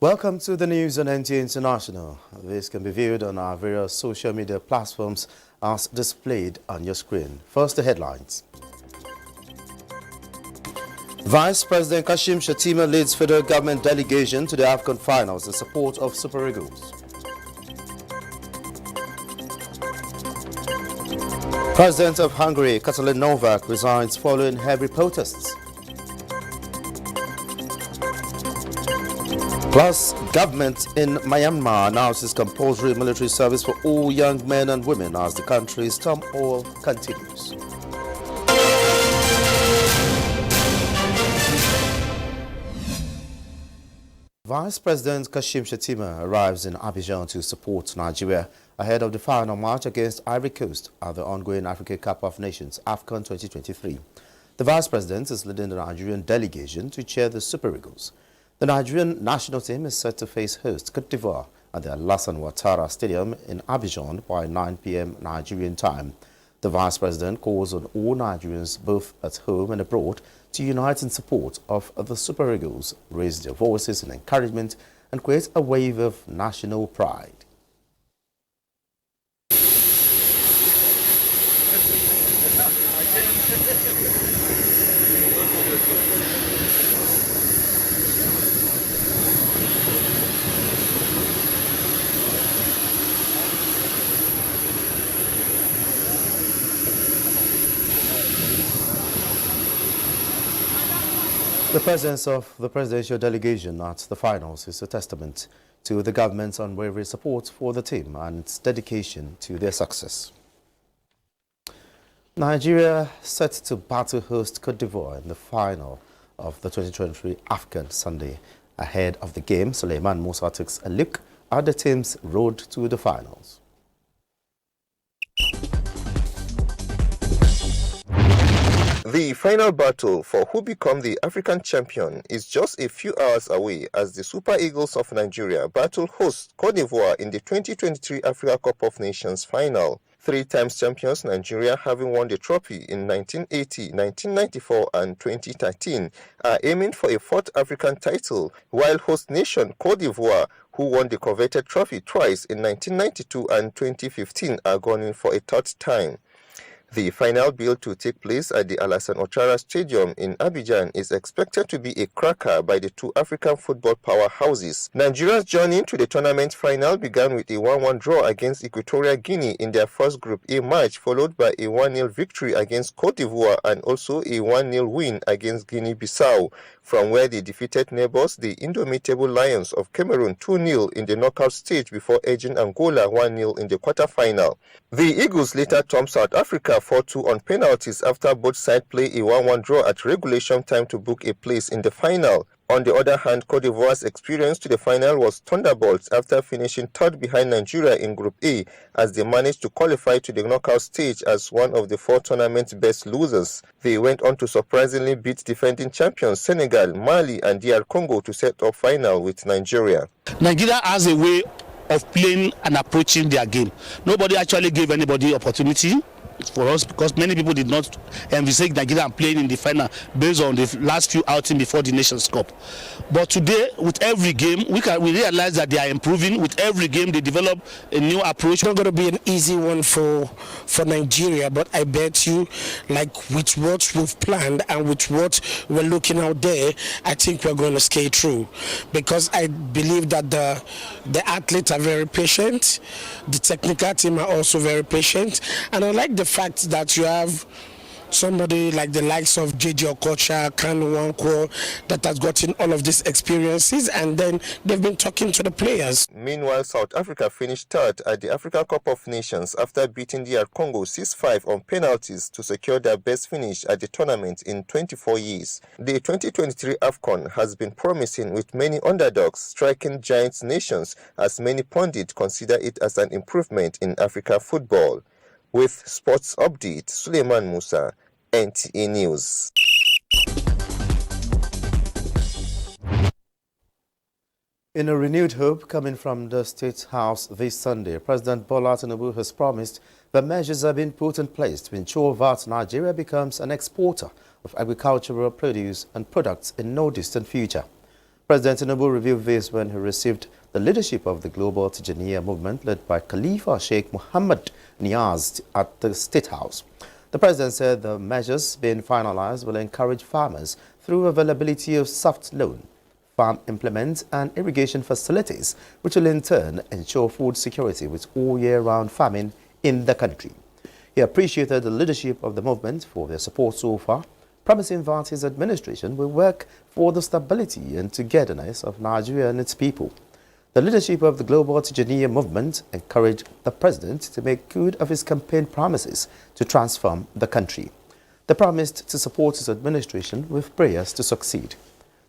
Welcome to the news on NTA International. This can be viewed on our various social media platforms as displayed on your screen. First, the headlines. Vice President Kashim Shettima leads federal government delegation to the AFCON finals in support of Super Eagles. President of Hungary, Katalin Novak, resigns following heavy protests. Plus, government in Myanmar announces compulsory military service for all young men and women as the country's turmoil continues. Vice President Kashim Shettima arrives in Abuja to support Nigeria ahead of the final match against Ivory Coast at the ongoing Africa Cup of Nations AFCON 2023. The Vice President is leading the Nigerian delegation to chair the Super Eagles. The Nigerian national team is set to face host Côte d'Ivoire at the Alassane Ouattara Stadium in Abidjan by 9 p.m. Nigerian time. The Vice President calls on all Nigerians, both at home and abroad, to unite in support of the Super Eagles, raise their voices in encouragement, and create a wave of national pride. The presence of the presidential delegation at the finals is a testament to the government's unwavering support for the team and its dedication to their success. Nigeria set to battle host Côte d'Ivoire in the final of the 2023 AFCON Sunday. Ahead of the game, Suleiman Musa takes a look at the team's road to the finals. The final battle for who become the African champion is just a few hours away as the Super Eagles of Nigeria battle host Côte d'Ivoire in the 2023 Africa Cup of Nations final. Three-time champions Nigeria, having won the trophy in 1980, 1994 and 2013, are aiming for a fourth African title, while host nation Côte d'Ivoire, who won the coveted trophy twice in 1992 and 2015, are gunning for a third time. The final billed to take place at the Alassane Ouattara Stadium in Abidjan is expected to be a cracker by the two African football powerhouses. Nigeria's journey to the tournament final began with a 1-1 draw against Equatorial Guinea in their first Group A match, followed by a 1-0 victory against Côte d'Ivoire and also a 1-0 win against Guinea-Bissau, from where they defeated neighbors, the indomitable Lions of Cameroon, 2-0 in the knockout stage before edging Angola 1-0 in the quarter-final. The Eagles later topped South Africa 4-2 on penalties after both sides play a 1-1 draw at regulation time to book a place in the final. On the other hand, Côte d'Ivoire's experience to the final was thunderbolts after finishing third behind Nigeria in Group A, as they managed to qualify to the knockout stage as one of the four tournament's best losers. They went on to surprisingly beat defending champions Senegal, Mali and DR Congo to set up final with Nigeria. Nigeria has a way of playing and approaching their game. Nobody actually gave anybody opportunity for us, because many people did not envisage Nigeria playing in the final based on the last few outings before the Nations Cup. But today, with every game, we realize that they are improving. With every game, they develop a new approach. It's not going to be an easy one for Nigeria, but I bet you, like with what we've planned and with what we're looking out there, I think we're going to skate through, because I believe that the athletes are very patient, the technical team are also very patient, and I like the fact that you have somebody like the likes of JJ Okocha, Kanu Nwankwo, that has gotten all of these experiences, and then they've been talking to the players. Meanwhile, South Africa finished third at the Africa Cup of Nations after beating DR Congo 6-5 on penalties to secure their best finish at the tournament in 24 years. The 2023 AFCON has been promising, with many underdogs striking giant nations, as many pundits consider it as an improvement in Africa football. With Sports Update, Suleiman Musa, NTA News. In a renewed hope coming from the State House this Sunday, President Bola Tinubu has promised that measures have been put in place to ensure that Nigeria becomes an exporter of agricultural produce and products in no distant future. President Tinubu revealed this when he received the leadership of the global Tijaniya movement led by Khalifa Sheikh Mohammed Niaz at the State House. The president said the measures being finalized will encourage farmers through availability of soft loan, farm implements and irrigation facilities, which will in turn ensure food security with all year-round farming in the country. He appreciated the leadership of the movement for their support so far, promising that his administration will work for the stability and togetherness of Nigeria and its people. The leadership of the global Tijaniya movement encouraged the president to make good of his campaign promises to transform the country. They promised to support his administration with prayers to succeed.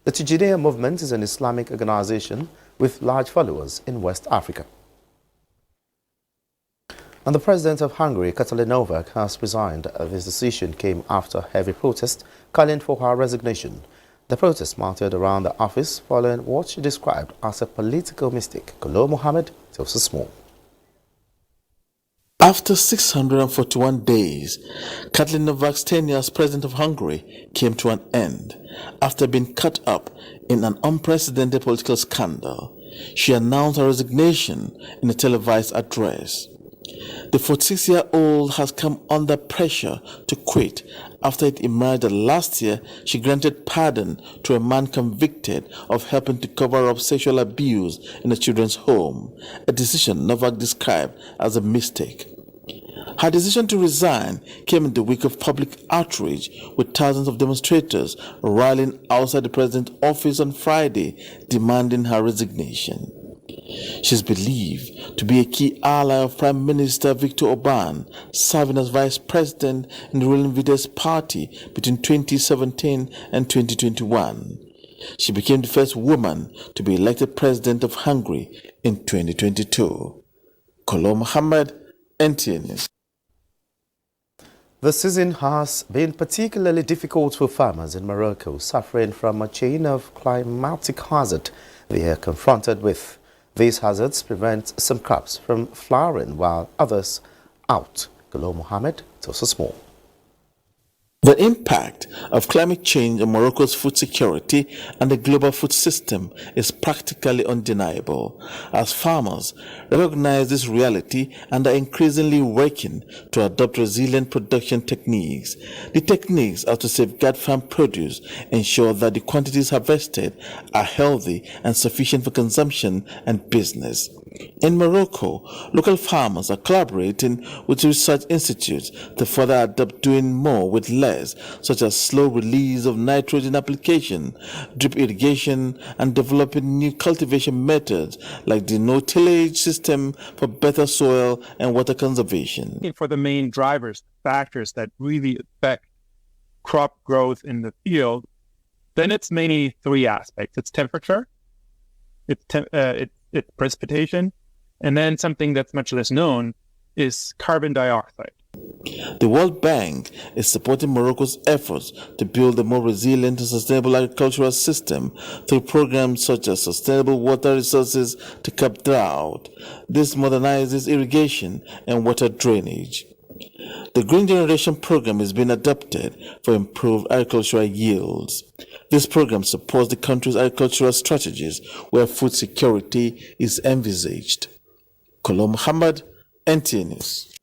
The Tijaniya movement is an Islamic organization with large followers in West Africa. And the president of Hungary, Katalin Novak, has resigned. This decision came after heavy protest calling for her resignation. The protest mounted around the office following what she described as a political mistake. Kolo Mohammed tells us more. After 641 days, Katalin Novak's tenure as president of Hungary came to an end after being caught up in an unprecedented political scandal. She announced her resignation in a televised address. The 46-year-old has come under pressure to quit after it emerged that last year she granted pardon to a man convicted of helping to cover up sexual abuse in a children's home, a decision Novak described as a mistake. Her decision to resign came in the wake of public outrage, with thousands of demonstrators rallying outside the president's office on Friday demanding her resignation. She is believed to be a key ally of Prime Minister Viktor Orban, serving as vice president in the ruling Fidesz party between 2017 and 2021. She became the first woman to be elected president of Hungary in 2022. Kolo Mohammed, NTA News. The season has been particularly difficult for farmers in Morocco, suffering from a chain of climatic hazard they are confronted with. These hazards prevent some crops from flowering while others out. Kolo Mohammed tells us more. The impact of climate change on Morocco's food security and the global food system is practically undeniable, as farmers recognize this reality and are increasingly working to adopt resilient production techniques. The techniques are to safeguard farm produce, ensure that the quantities harvested are healthy and sufficient for consumption and business. In Morocco, local farmers are collaborating with research institutes to further adopt doing more with less, such as slow release of nitrogen application, drip irrigation, and developing new cultivation methods like the no-tillage system for better soil and water conservation. For the main drivers, factors that really affect crop growth in the field, then it's mainly three aspects. It's temperature, it's precipitation, and then something that's much less known is carbon dioxide. The World Bank is supporting Morocco's efforts to build a more resilient and sustainable agricultural system through programs such as sustainable water resources to curb drought. This modernizes irrigation and water drainage. The Green Generation program is being adopted for improved agricultural yields. This program supports the country's agricultural strategies where food security is envisaged. Kolo Muhammad, NTA News.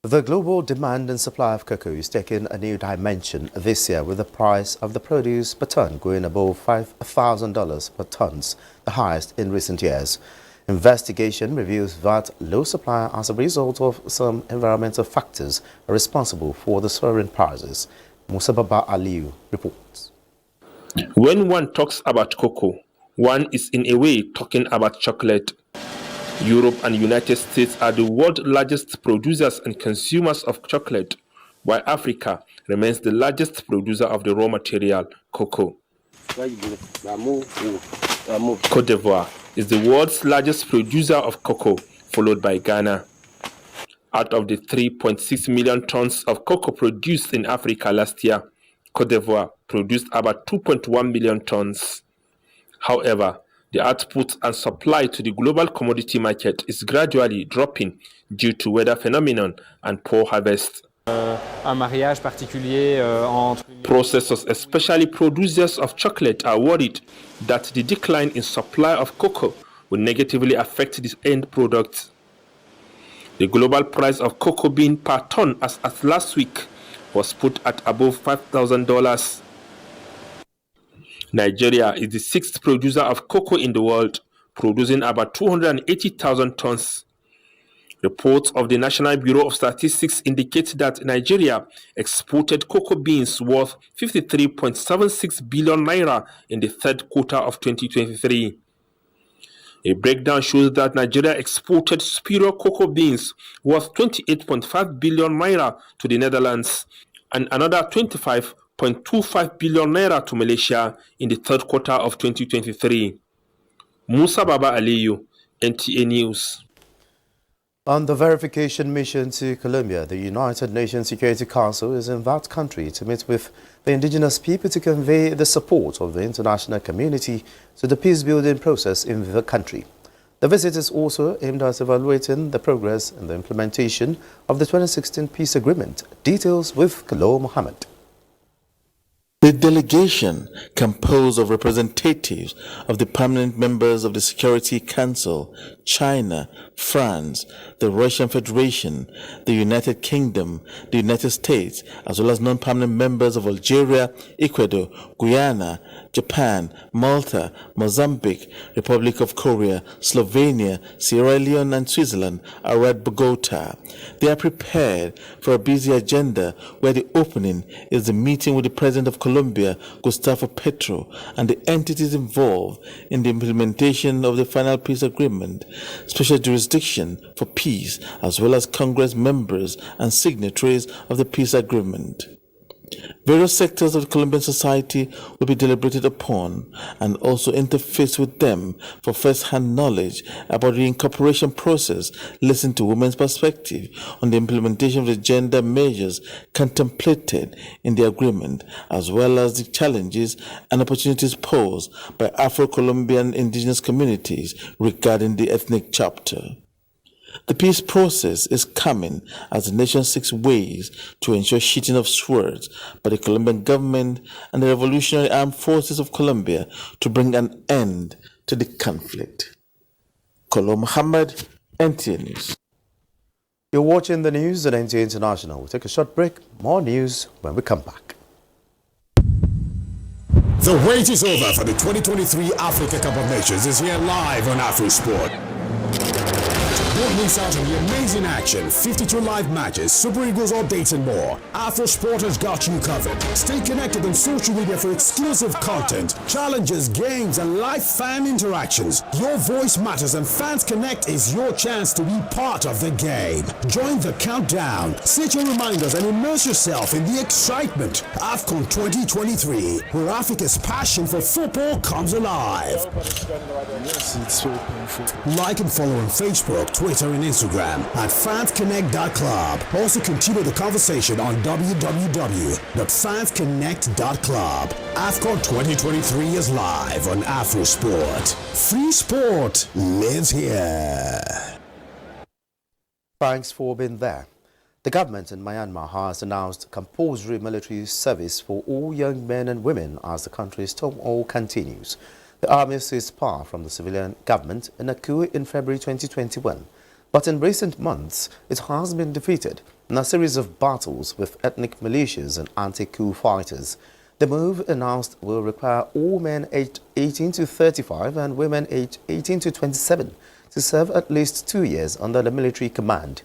The global demand and supply of cocoa is taking a new dimension this year, with the price of the produce per ton going above $5,000 per ton, the highest in recent years. Investigation reveals that low supply as a result of some environmental factors are responsible for the soaring prices. Musababa Aliu reports. When one talks about cocoa, one is in a way talking about chocolate. Europe and United States are the world's largest producers and consumers of chocolate, while Africa remains the largest producer of the raw material, cocoa. Côte d'Ivoire is the world's largest producer of cocoa, followed by Ghana. Out of the 3.6 million tons of cocoa produced in Africa last year, Côte d'Ivoire produced about 2.1 million tons. However, the output and supply to the global commodity market is gradually dropping due to weather phenomenon and poor harvest. Processors, especially producers of chocolate, are worried that the decline in supply of cocoa will negatively affect the end product. The global price of cocoa bean per ton as at last week was put at above $5,000. Nigeria is the sixth producer of cocoa in the world, producing about 280,000 tons. Reports of the National Bureau of Statistics indicate that Nigeria exported cocoa beans worth 53.76 billion naira in the third quarter of 2023. A breakdown shows that Nigeria exported superior cocoa beans worth 28.5 billion naira to the Netherlands and another 25.25 billion naira to Malaysia in the third quarter of 2023. Musa Baba Aliyu, NTA News. On the verification mission to Colombia, the United Nations Security Council is in that country to meet with the indigenous people to convey the support of the international community to the peace-building process in the country. The visit is also aimed at evaluating the progress in the implementation of the 2016 peace agreement. Details with Kalo Mohammed. The delegation, composed of representatives of the permanent members of the Security Council, China, France, the Russian Federation, the United Kingdom, the United States, as well as non-permanent members of Algeria, Ecuador, Guyana, Japan, Malta, Mozambique, Republic of Korea, Slovenia, Sierra Leone and Switzerland are at Bogota. They are prepared for a busy agenda where the opening is the meeting with the President of Colombia, Gustavo Petro, and the entities involved in the implementation of the final peace agreement, special jurisdiction for peace, as well as Congress members and signatories of the peace agreement. Various sectors of the Colombian society will be deliberated upon and also interface with them for first-hand knowledge about the incorporation process, listen to women's perspective on the implementation of the gender measures contemplated in the agreement, as well as the challenges and opportunities posed by Afro-Colombian indigenous communities regarding the ethnic chapter. The peace process is coming as the nation seeks ways to ensure sheathing of swords by the Colombian government and the Revolutionary Armed Forces of Colombia to bring an end to the conflict. Kolo Muhammad, NTA News. You're watching the news at NTA International. We'll take a short break. More news when we come back. The wait is over for the 2023 Africa Cup of Nations is here live on AfroSport. Don't miss out on the amazing action, 52 live matches, Super Eagles updates and more. AfroSport has got you covered. Stay connected on social media for exclusive content, challenges, games and live fan interactions. Your voice matters and Fans Connect is your chance to be part of the game. Join the countdown, set your reminders and immerse yourself in the excitement. AFCON 2023, where Africa's passion for football comes alive. Like and follow on Facebook, Twitter and Instagram at fansconnect.club. Also continue the conversation on www.fansconnect.club. AFCON 2023 is live on AfroSport. Free sport lives here. Thanks for being there. The government in Myanmar has announced compulsory military service for all young men and women as the country's turmoil continues. The army seized power from the civilian government in a coup in February 2021. But in recent months, it has been defeated in a series of battles with ethnic militias and anti-coup fighters. The move announced will require all men aged 18 to 35 and women aged 18 to 27 to serve at least 2 years under the military command.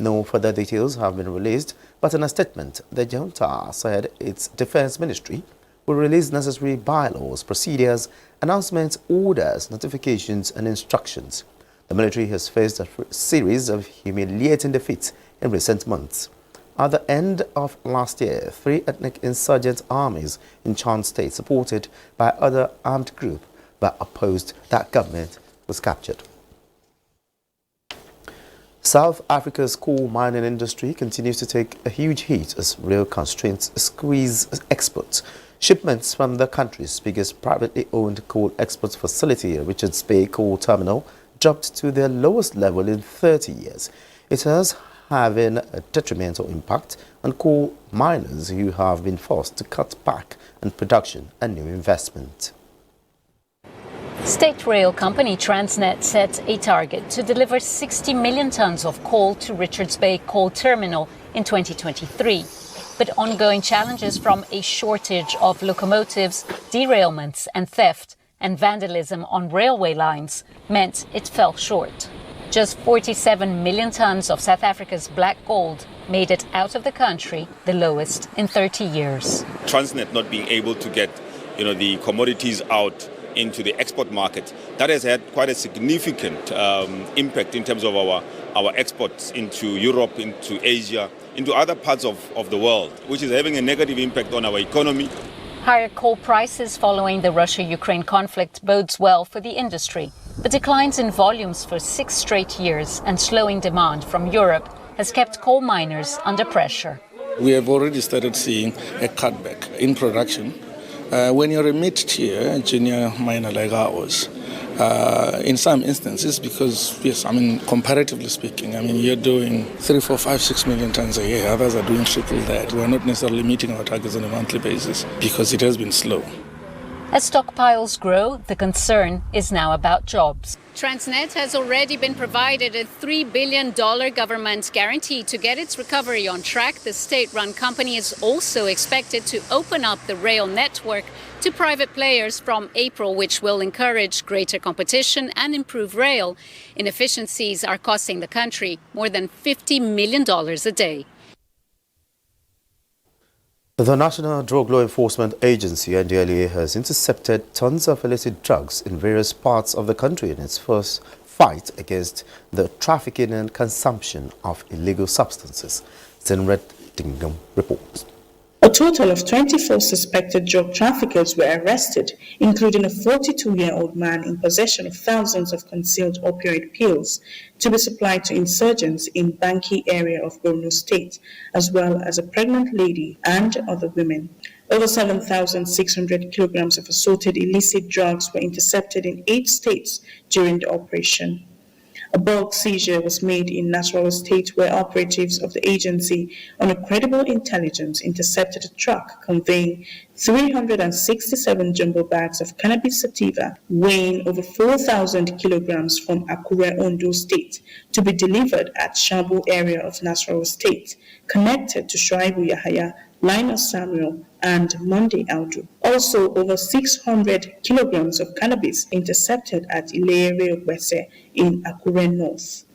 No further details have been released, but in a statement, the junta said its defense ministry will release necessary bylaws, procedures, announcements, orders, notifications, and instructions. The military has faced a series of humiliating defeats in recent months. At the end of last year, 3 ethnic insurgent armies in Chan State, supported by other armed groups that opposed that government, was captured. South Africa's coal mining industry continues to take a huge hit as real constraints squeeze exports. Shipments from the country's biggest privately owned coal export facility, Richards Bay Coal Terminal, dropped to their lowest level in 30 years. It has having a detrimental impact on coal miners who have been forced to cut back on production and new investment. State rail company Transnet set a target to deliver 60 million tons of coal to Richards Bay Coal Terminal in 2023. But ongoing challenges from a shortage of locomotives, derailments and theft and vandalism on railway lines meant it fell short. Just 47 million tons of South Africa's black gold made it out of the country, the lowest in 30 years. Transnet not being able to get, the commodities out into the export market, that has had quite a significant impact in terms of our exports into Europe, into Asia, into other parts of the world, which is having a negative impact on our economy. Higher coal prices following the Russia-Ukraine conflict bodes well for the industry. But declines in volumes for 6 straight years and slowing demand from Europe has kept coal miners under pressure. We have already started seeing a cutback in production. When you're a mid-tier junior miner like ours, in some instances, because, comparatively speaking, you're doing 3, 4, 5, 6 million tons a year. Others are doing triple that. We're not necessarily meeting our targets on a monthly basis because it has been slow. As stockpiles grow, the concern is now about jobs. Transnet has already been provided a $3 billion government guarantee to get its recovery on track. The state-run company is also expected to open up the rail network to private players from April, which will encourage greater competition and improve rail. Inefficiencies are costing the country more than $50 million a day. The National Drug Law Enforcement Agency, NDLEA, has intercepted tons of illicit drugs in various parts of the country in its first fight against the trafficking and consumption of illegal substances. Zenred Dingham reports. A total of 24 suspected drug traffickers were arrested, including a 42-year-old man in possession of thousands of concealed opioid pills to be supplied to insurgents in Banki area of Borno State, as well as a pregnant lady and other women. Over 7,600 kilograms of assorted illicit drugs were intercepted in 8 states during the operation. A bulk seizure was made in Nasarawa State, where operatives of the agency, on a credible intelligence, intercepted a truck conveying 367 jumbo bags of cannabis sativa weighing over 4,000 kilograms from Akure, Ondo State, to be delivered at Shambu area of Nasarawa State, connected to Shuaibu Yahaya, Linus Samuel, and Monday Aldu. Also, over 600 kilograms of cannabis intercepted at Ilere Ogbese in Akure North.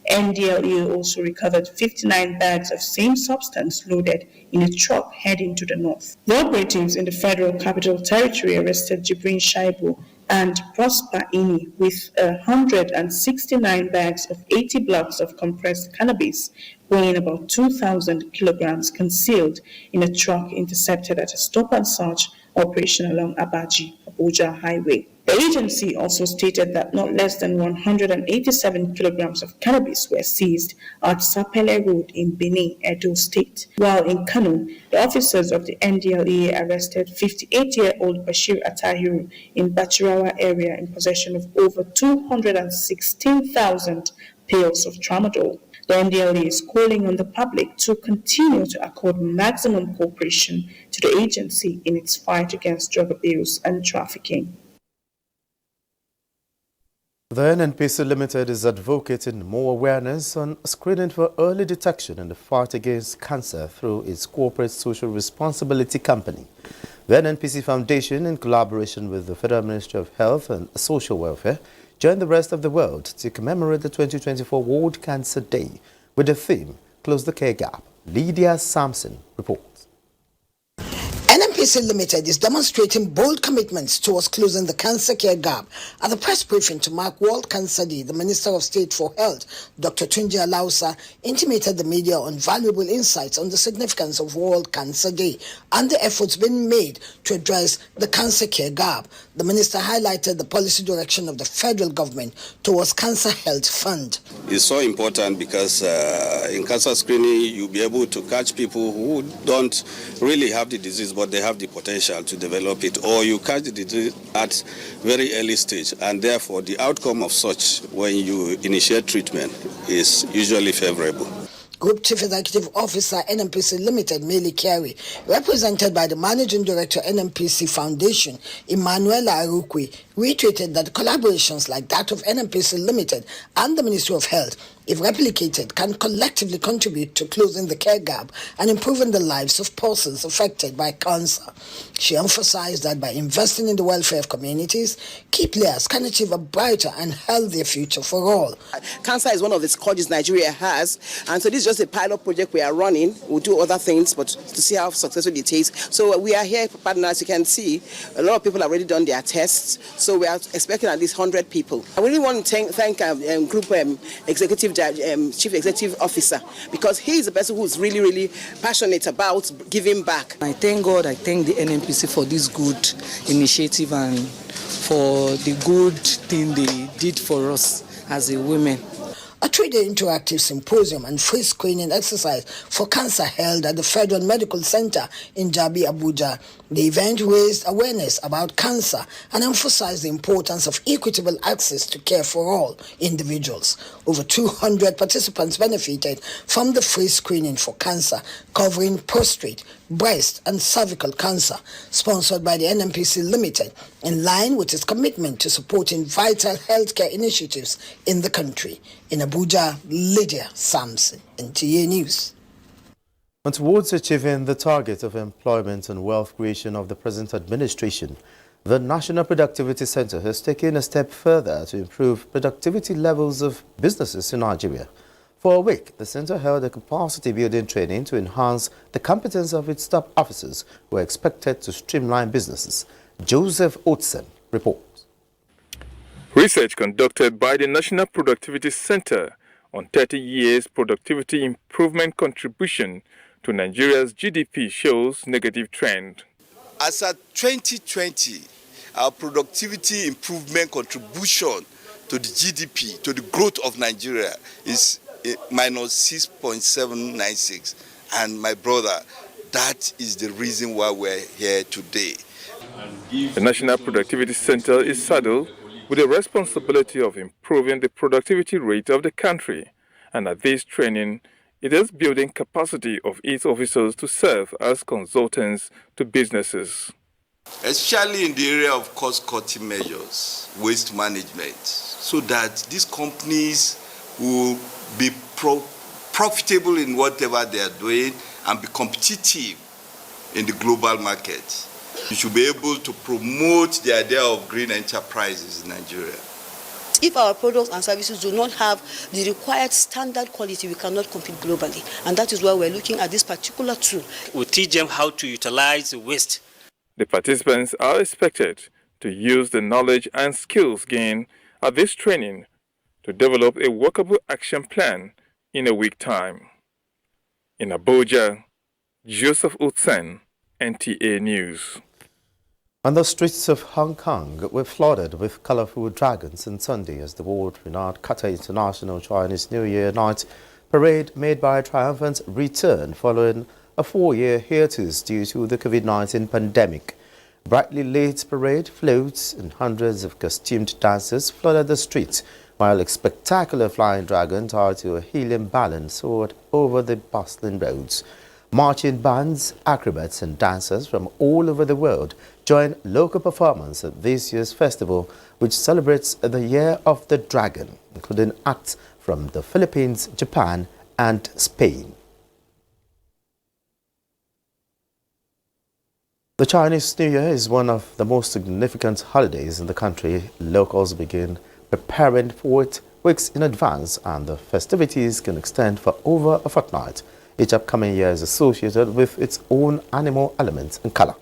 NDLEA also recovered 59 bags of same substance loaded in a truck heading to the north. The operatives in the Federal Capital Territory arrested Jibrin Shaibu and Prosper Ini with 169 bags of 80 blocks of compressed cannabis weighing about 2,000 kilograms concealed in a truck intercepted at a stop and search operation along Abuja Highway. The agency also stated that not less than 187 kilograms of cannabis were seized at Sapele Road in Benin, Edo State. While in Kano, the officers of the NDLEA arrested 58-year-old Bashir Atahiru in Bachirawa area in possession of over 216,000 pills of tramadol. The NDLEA is calling on the public to continue to accord maximum cooperation to the agency in its fight against drug abuse and trafficking. The NNPC Limited is advocating more awareness on screening for early detection in the fight against cancer through its corporate social responsibility company. The NNPC Foundation, in collaboration with the Federal Ministry of Health and Social Welfare, joined the rest of the world to commemorate the 2024 World Cancer Day with the theme, Close the Care Gap. Lydia Sampson reports. NNPC Limited is demonstrating bold commitments towards closing the cancer care gap. At the press briefing to mark World Cancer Day, the Minister of State for Health, Dr. Tunji Alausa, intimated the media on valuable insights on the significance of World Cancer Day and the efforts being made to address the cancer care gap. The minister highlighted the policy direction of the federal government towards Cancer Health Fund. It's so important because in cancer screening, you'll be able to catch people who don't really have the disease, but they have the potential to develop it, or you catch the disease at very early stage, and therefore the outcome of such when you initiate treatment is usually favorable. Group Chief Executive Officer, NMPC Limited, Mele Carey, represented by the Managing Director, NMPC Foundation, Emmanuela Arukwi, reiterated that collaborations like that of NMPC Limited and the Ministry of Health, if replicated, can collectively contribute to closing the care gap and improving the lives of persons affected by cancer. She emphasized that by investing in the welfare of communities, key players can achieve a brighter and healthier future for all. Cancer is one of the scourges Nigeria has, and so this is just a pilot project we are running. We'll do other things, but to see how successful it is. So we are here for partners. You can see a lot of people have already done their tests, so we are expecting at least 100 people. I really want to thank Group Chief Executive Officer, because he is the person who is really, really passionate about giving back. I thank God, I thank the NMPC for this good initiative and for the good thing they did for us as a women. A 3-day interactive symposium and free screening exercise for cancer held at the Federal Medical Center in Jabi, Abuja. The event raised awareness about cancer and emphasized the importance of equitable access to care for all individuals. Over 200 participants benefited from the free screening for cancer, covering prostate, breast and cervical cancer, sponsored by the NMPC Limited, in line with its commitment to supporting vital healthcare initiatives in the country. In Abuja, Lydia Sampson, NTA News. And towards achieving the target of employment and wealth creation of the present administration, the National Productivity Center has taken a step further to improve productivity levels of businesses in Nigeria. For a week, the center held a capacity building training to enhance the competence of its top officers who are expected to streamline businesses. Joseph Otsen reports. Research conducted by the National Productivity Center on 30 years productivity improvement contribution to Nigeria's GDP shows negative trend. As at 2020, our productivity improvement contribution to the GDP, to the growth of Nigeria, is minus 6.796. And my brother, that is the reason why we're here today. The National Productivity Center is saddled with the responsibility of improving the productivity rate of the country, and at this training, it is building capacity of its officers to serve as consultants to businesses. Especially in the area of cost-cutting measures, waste management, so that these companies will be profitable in whatever they are doing and be competitive in the global market. You should be able to promote the idea of green enterprises in Nigeria. If our products and services do not have the required standard quality, we cannot compete globally. And that is why we're looking at this particular tool. We'll teach them how to utilize the waste. The participants are expected to use the knowledge and skills gained at this training to develop a workable action plan in a week's time. In Abuja, Joseph Utsen, NTA News. And the streets of Hong Kong were flooded with colorful dragons on Sunday as the world-renowned Qatar International Chinese New Year night parade made by a triumphant return following a 4-year hiatus due to the COVID-19 pandemic. Brightly lit parade floats and hundreds of costumed dancers flooded the streets, while a spectacular flying dragon tied to a helium balloon soared over the bustling roads. Marching bands, acrobats and dancers from all over the world join local performance at this year's festival, which celebrates the Year of the Dragon, including acts from the Philippines, Japan and Spain. The Chinese New Year is one of the most significant holidays in the country. Locals begin preparing for it weeks in advance, and the festivities can extend for over a fortnight. Each upcoming year is associated with its own animal elements and color.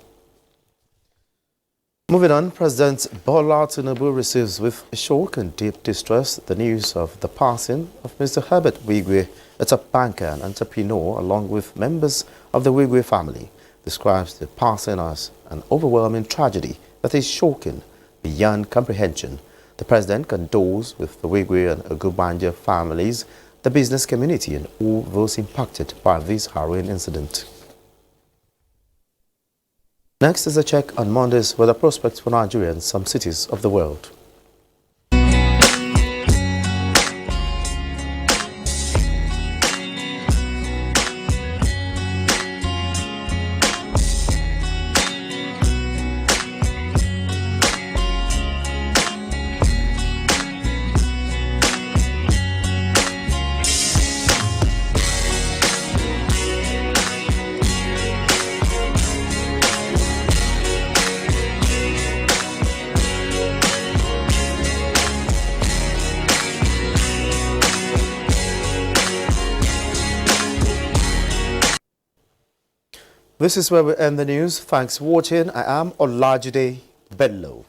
Moving on, President Bola Tinubu receives with shock and deep distress the news of the passing of Mr. Herbert Wigwe, a top banker and entrepreneur, along with members of the Wigwe family. Describes the passing as an overwhelming tragedy that is shocking beyond comprehension. The president condoles with the Wigwe and Ogubanja families, the business community and all those impacted by this harrowing incident. Next is a check on Monday's weather prospects for Nigeria and some cities of the world. This is where we end the news. Thanks for watching. I am Olajide Bello.